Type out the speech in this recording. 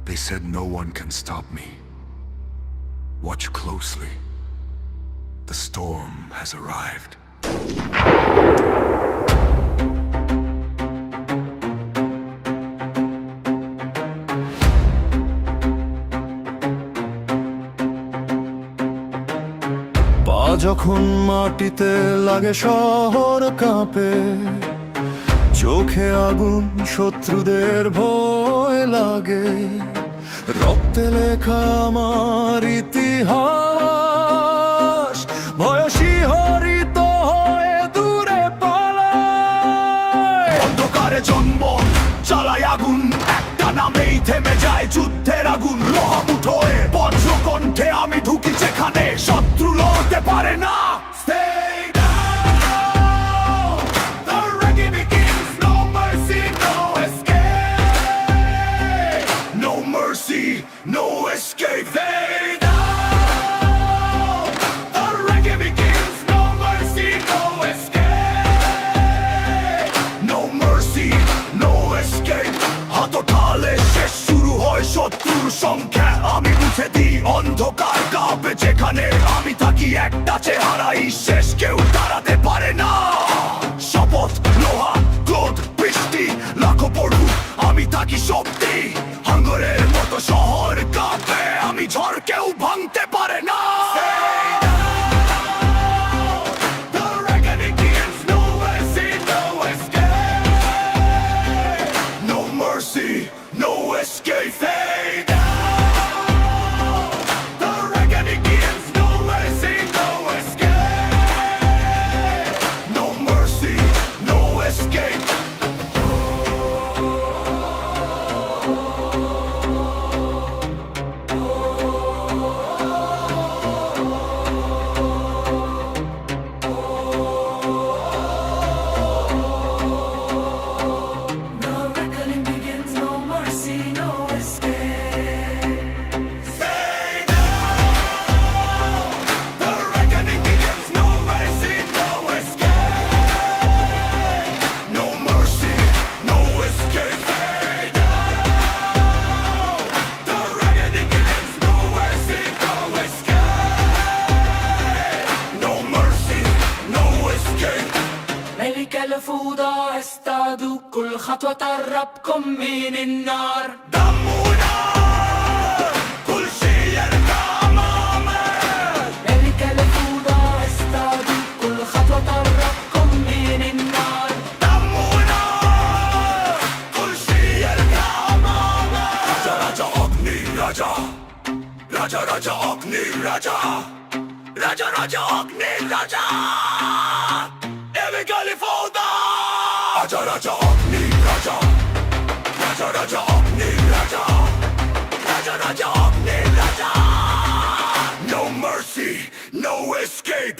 They said no one can stop me. Watch closely. The storm has arrived. পা যখন মাটিতে লাগে শহর কাঁপে, চোখে আগুন শত্রুদের ভয় লাগে। রক্তে লেখা আমার ইতিহাস, বয়সী হরিত হয়ে দূরে পালায়। অন্ধকারে জন্ম চালায় আগুন, একটা নামেই থেমে যায় যুদ্ধের আগুন। লোহা মুঠোয় বজ্র কণ্ঠে আমি ঢুকি যেখানে শত্রু লড়তে পারে না। Stay down, the reggae begins, no mercy, no escape. No mercy, no escape. Stay down, the reggae begins, no mercy, no escape. No mercy, no escape. হাত ওঠালে শেষ শুরু হয় শত্রুর সংখ্যা। আমি বুঝে দিই অন্ধকার কাঁপে যেখানে আমি থাকি, একটা চেহারাই শেষ, কেউ দাঁড়াতে পারে না। শপথ লোহা ক্রোধ বৃষ্টি লাখো পড়ুক, আমি থাকি শক্তি। হাঙ্গরের মতো শহর কাঁপে, আমি ঝড় কেউ ভাঙতে পারে না। The reggae begins, no mercy, no escape. No mercy, no escape. Stay down. The reggae begins, no mercy, no escape. No mercy, no escape. The reckoning begins, no mercy, no escape. Stay down. The reckoning begins, no mercy, no escape. No mercy, no escape. Stay down. The reckoning begins, no mercy, no escape. No mercy, no escape. ملك الفوضى استعدوا، كل خطوة تقربكم من النار. دمنا كل شيء يرجع أمامك. ملك الفوضى استعدوا، كل خطوة تقربكم من النار. دمنا كل شيء يرجع أمامك. راجا راجا أغني راجا، راجا راجا أغني راجا، راجا راجا أغني راجا. إيمي كاليفودا. راجا راجا أغني راجا، راجا راجا أغني راجا، راجا راجا أغني راجا. No mercy, no escape.